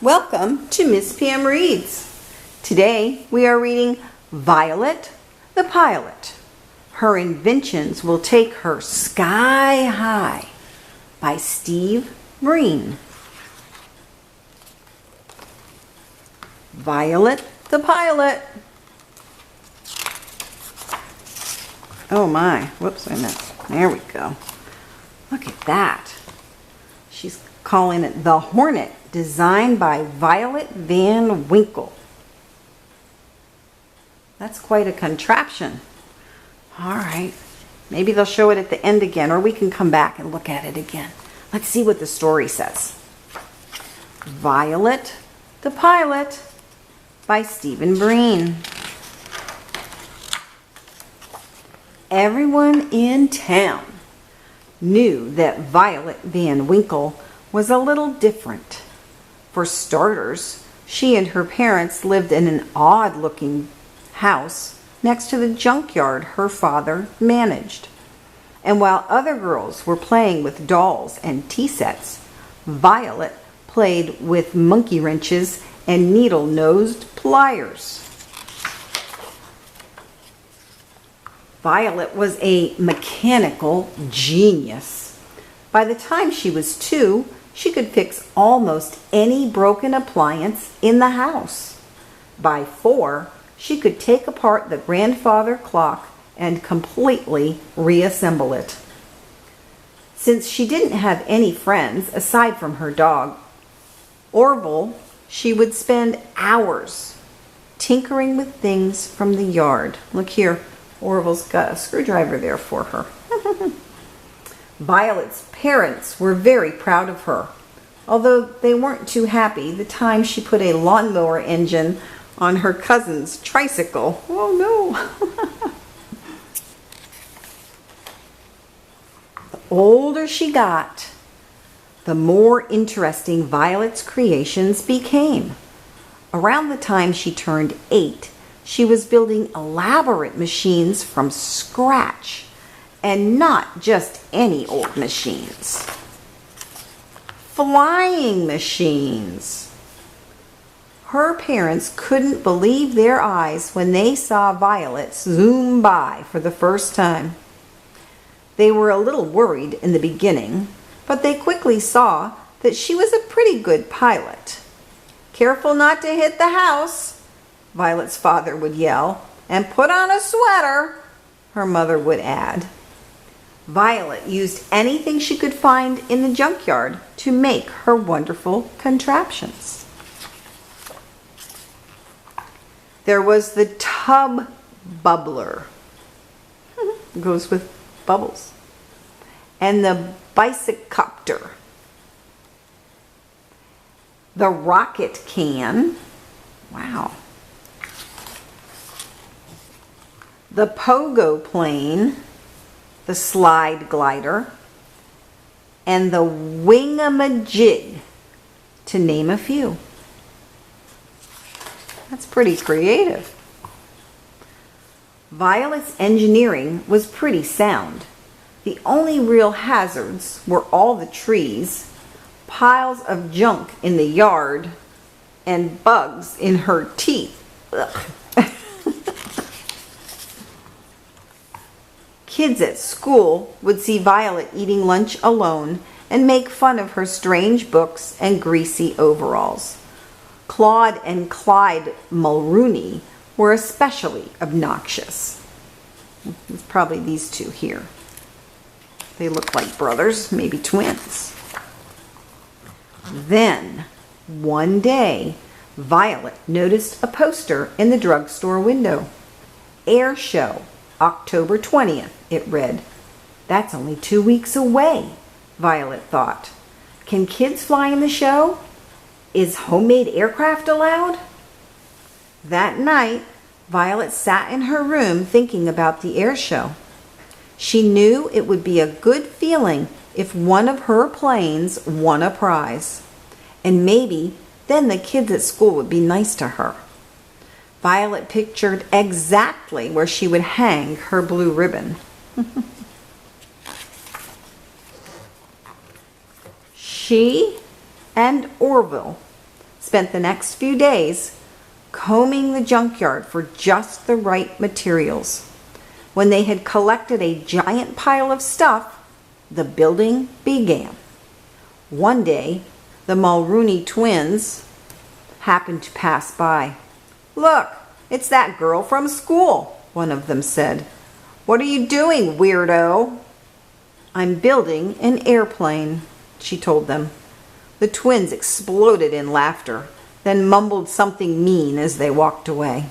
Welcome to Miss Pam Reads. Today we are reading Violet the Pilot. Her inventions will take her sky high by Breen. Violet the Pilot. Oh my, whoops, I missed. There we go. Look at that. She's calling it the Hornet, designed by Violet Van Winkle. That's quite a contraption. All right, maybe they'll show it at the end again, or we can come back and look at it again. Let's see what the story says. Violet the Pilot by Breen. Everyone in town knew that Violet Van Winkle was a little different. For starters, she and her parents lived in an odd-looking house next to the junkyard her father managed. And while other girls were playing with dolls and tea sets, Violet played with monkey wrenches and needle-nosed pliers. Violet was a mechanical genius. By the time she was 2, she could fix almost any broken appliance in the house. By 4, she could take apart the grandfather clock and completely reassemble it. Since she didn't have any friends aside from her dog, Orville, she would spend hours tinkering with things from the yard. Look here, Orville's got a screwdriver there for her. Violet's parents were very proud of her, although they weren't too happy the time she put a lawnmower engine on her cousin's tricycle. Oh no! The older she got, the more interesting Violet's creations became. Around the time she turned 8, she was building elaborate machines from scratch. And not just any old machines. Flying machines. Her parents couldn't believe their eyes when they saw Violet zoom by for the first time. They were a little worried in the beginning, but they quickly saw that she was a pretty good pilot. "Careful not to hit the house," Violet's father would yell, "and put on a sweater," her mother would add. Violet used anything she could find in the junkyard to make her wonderful contraptions. There was the tub bubbler. Goes with bubbles. And the bicycopter. The rocket can. Wow. The pogo plane. The slide glider, and the wingamajig, to name a few. That's pretty creative. Violet's engineering was pretty sound. The only real hazards were all the trees, piles of junk in the yard, and bugs in her teeth. Ugh. Kids at school would see Violet eating lunch alone and make fun of her strange books and greasy overalls. Claude and Clyde Mulrooney were especially obnoxious. It's probably these two here. They look like brothers, maybe twins. Then, one day, Violet noticed a poster in the drugstore window. Air Show, October 20th, it read. That's only 2 weeks away, Violet thought. Can kids fly in the show? Is homemade aircraft allowed? That night, Violet sat in her room thinking about the air show. She knew it would be a good feeling if one of her planes won a prize. And maybe then the kids at school would be nice to her. Violet pictured exactly where she would hang her blue ribbon. She and Orville spent the next few days combing the junkyard for just the right materials. When they had collected a giant pile of stuff, the building began. One day, the Mulrooney twins happened to pass by. "Look, it's that girl from school," one of them said. "What are you doing, weirdo?" "I'm building an airplane," she told them. The twins exploded in laughter, then mumbled something mean as they walked away.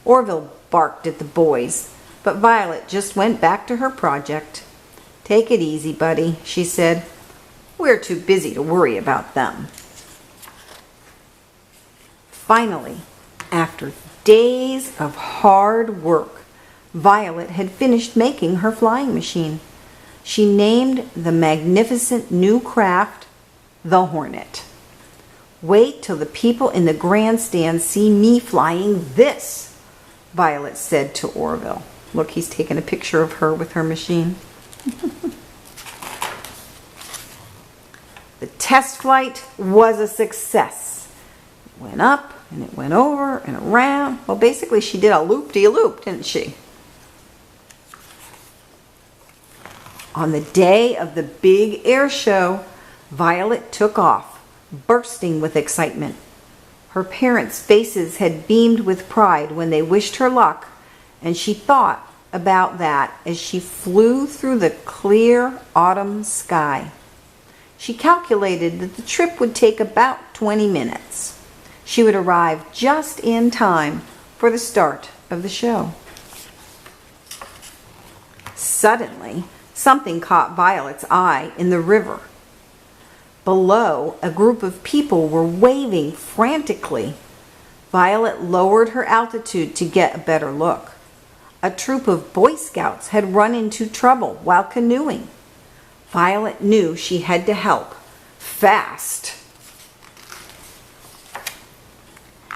Orville barked at the boys, but Violet just went back to her project. "Take it easy, buddy," she said. "We're too busy to worry about them." Finally, after days of hard work, Violet had finished making her flying machine. She named the magnificent new craft the Hornet. "Wait till the people in the grandstand see me flying this," Violet said to Orville. Look, he's taken a picture of her with her machine. The test flight was a success. It went up and it went over and around. Well, basically she did a loop-de-loop, didn't she? On the day of the big air show, Violet took off, bursting with excitement. Her parents' faces had beamed with pride when they wished her luck, and she thought about that as she flew through the clear autumn sky. She calculated that the trip would take about 20 minutes. She would arrive just in time for the start of the show. Suddenly, something caught Violet's eye in the river. Below, a group of people were waving frantically. Violet lowered her altitude to get a better look. A troop of Boy Scouts had run into trouble while canoeing. Violet knew she had to help, fast.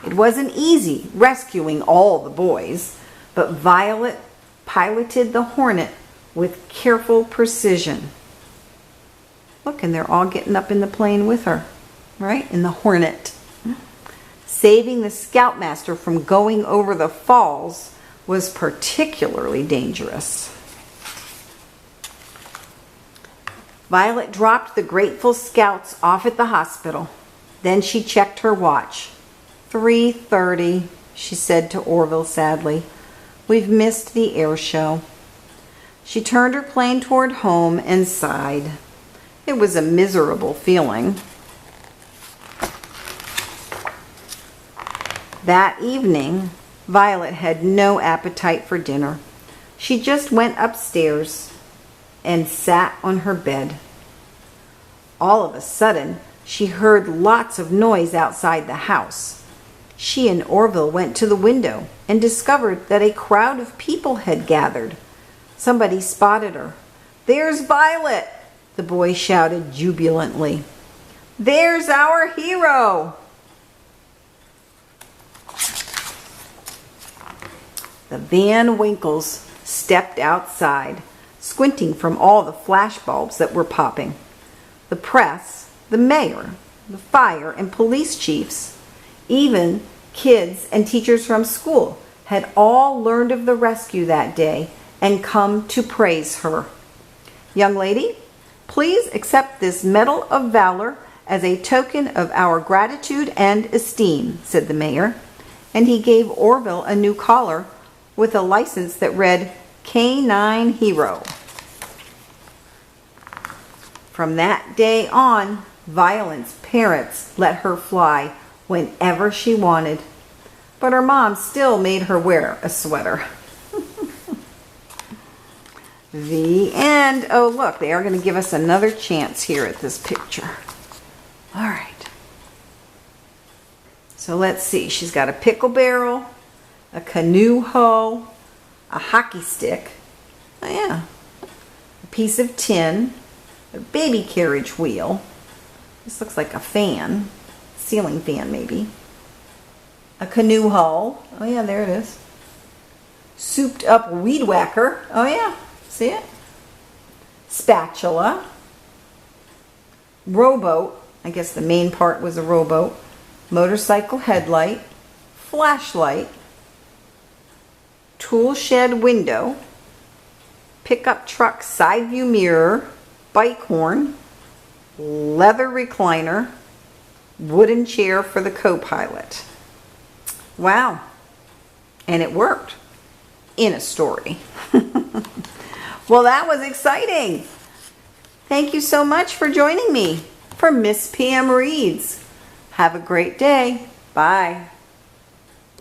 It wasn't easy rescuing all the boys, but Violet piloted the Hornet with careful precision. Look, and they're all getting up in the plane with her, right? In the Hornet. Saving the Scoutmaster from going over the falls was particularly dangerous. Violet dropped the grateful Scouts off at the hospital. Then she checked her watch. 3:30, she said to Orville sadly. "We've missed the air show." She turned her plane toward home and sighed. It was a miserable feeling. That evening, Violet had no appetite for dinner. She just went upstairs and sat on her bed. All of a sudden, she heard lots of noise outside the house. She and Orville went to the window and discovered that a crowd of people had gathered. Somebody spotted her. "There's Violet!" the boy shouted jubilantly. "There's our hero!" The Van Winkles stepped outside, squinting from all the flash bulbs that were popping. The press, the mayor, the fire and police chiefs, even kids and teachers from school had all learned of the rescue that day and come to praise her. "Young lady, please accept this Medal of Valor as a token of our gratitude and esteem," said the mayor, and he gave Orville a new collar with a license that read K9 Hero. From that day on, Violet's parents let her fly whenever she wanted, but her mom still made her wear a sweater. The end. Oh, look, they are going to give us another chance here at this picture. All right. So let's see. She's got a pickle barrel, a canoe hull, a hockey stick, oh yeah, a piece of tin, a baby carriage wheel. This looks like a fan, ceiling fan maybe. A canoe hull, oh yeah, there it is. Souped up weed whacker, oh yeah, see it? Spatula. Rowboat, I guess the main part was a rowboat. motorcycle headlight, flashlight, tool shed window, pickup truck side view mirror, bike horn, leather recliner, wooden chair for the co-pilot. Wow. And it worked in a story. Well, that was exciting. Thank you so much for joining me for Miss PM Reads. Have a great day. Bye.